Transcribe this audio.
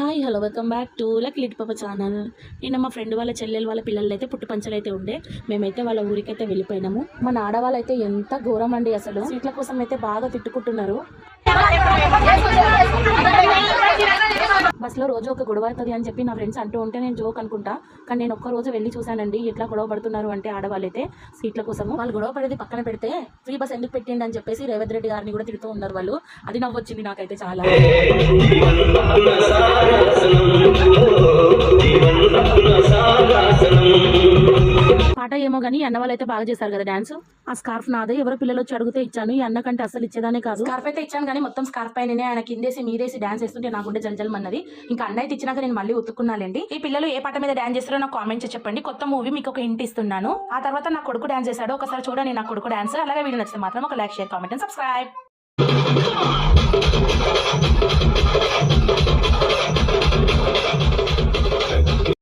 Hi hello welcome back to లక్ లిట్ పాప ఛానల్. నిన్న మా ఫ్రెండ్ వాళ్ళ చెల్లెలు వాళ్ళ పిల్లలు అయితే పుట్టు పంచలు అయితే ఉండే, మేమైతే వాళ్ళ ఊరికైతే వెళ్ళిపోయినాము. మన ఆడవాళ్ళు అయితే ఎంత ఘోరం అండి, అసలు సీట్ల కోసం అయితే బాగా తిట్టుకుంటున్నారు. బస్సులో రోజు ఒక గొడవ అవుతుంది అని చెప్పి నా ఫ్రెండ్స్ అంటూ ఉంటే నేను జోక్ అనుకుంటా, కానీ నేను ఒక్క రోజు వెళ్ళి చూశానండి ఎట్లా గొడవ పడుతున్నారు అంటే ఆడవాళ్ళైతే సీట్ల కోసము. వాళ్ళు గొడవ పడేది పక్కన పెడితే ఫ్రీ బస్ ఎందుకు పెట్టిండి అని చెప్పేసి రేవంత్ రెడ్డి గారిని కూడా తిడుతూ ఉన్నారు వాళ్ళు. అది నవ్వొచ్చింది నాకైతే చాలా. పాట ఏమో కానీ అన్న వాళ్ళు అయితే బాగా చేశారు కదా డాన్స్. ఆ స్కార్ఫ్ నాదే, ఎవరో పిల్లలు వచ్చి అడిగితే ఇచ్చాను. ఈ అన్న కంటే అసలు ఇచ్చేదానే కాదు. స్కార్ఫ్ అయితే ఇచ్చాను కానీ మొత్తం స్కార్ఫ్ పైన ఆయన కిందేసి మీదేసి డాన్స్ చేస్తుంటే నాకుంటే జల్జల్ అన్నది. ఇంకా అన్న అయితే ఇచ్చినాక నేను మళ్ళీ ఉతుక్కున్నానండి. ఈ పిల్లలు ఏ పాట మీద డాన్స్ చేస్తారో నాకు కామెంట్ చేసి చెప్పండి. కొత్త మూవీ మీకు ఒక హింట్ ఇస్తున్నాను. ఆ తర్వాత నా కొడుకు డాన్స్ చేశాడు, ఒకసారి చూడండి నా కొడుకు డాన్స్. అలాగే వీడియో నచ్చితే మాత్రం ఒక like, share, comment and subscribe.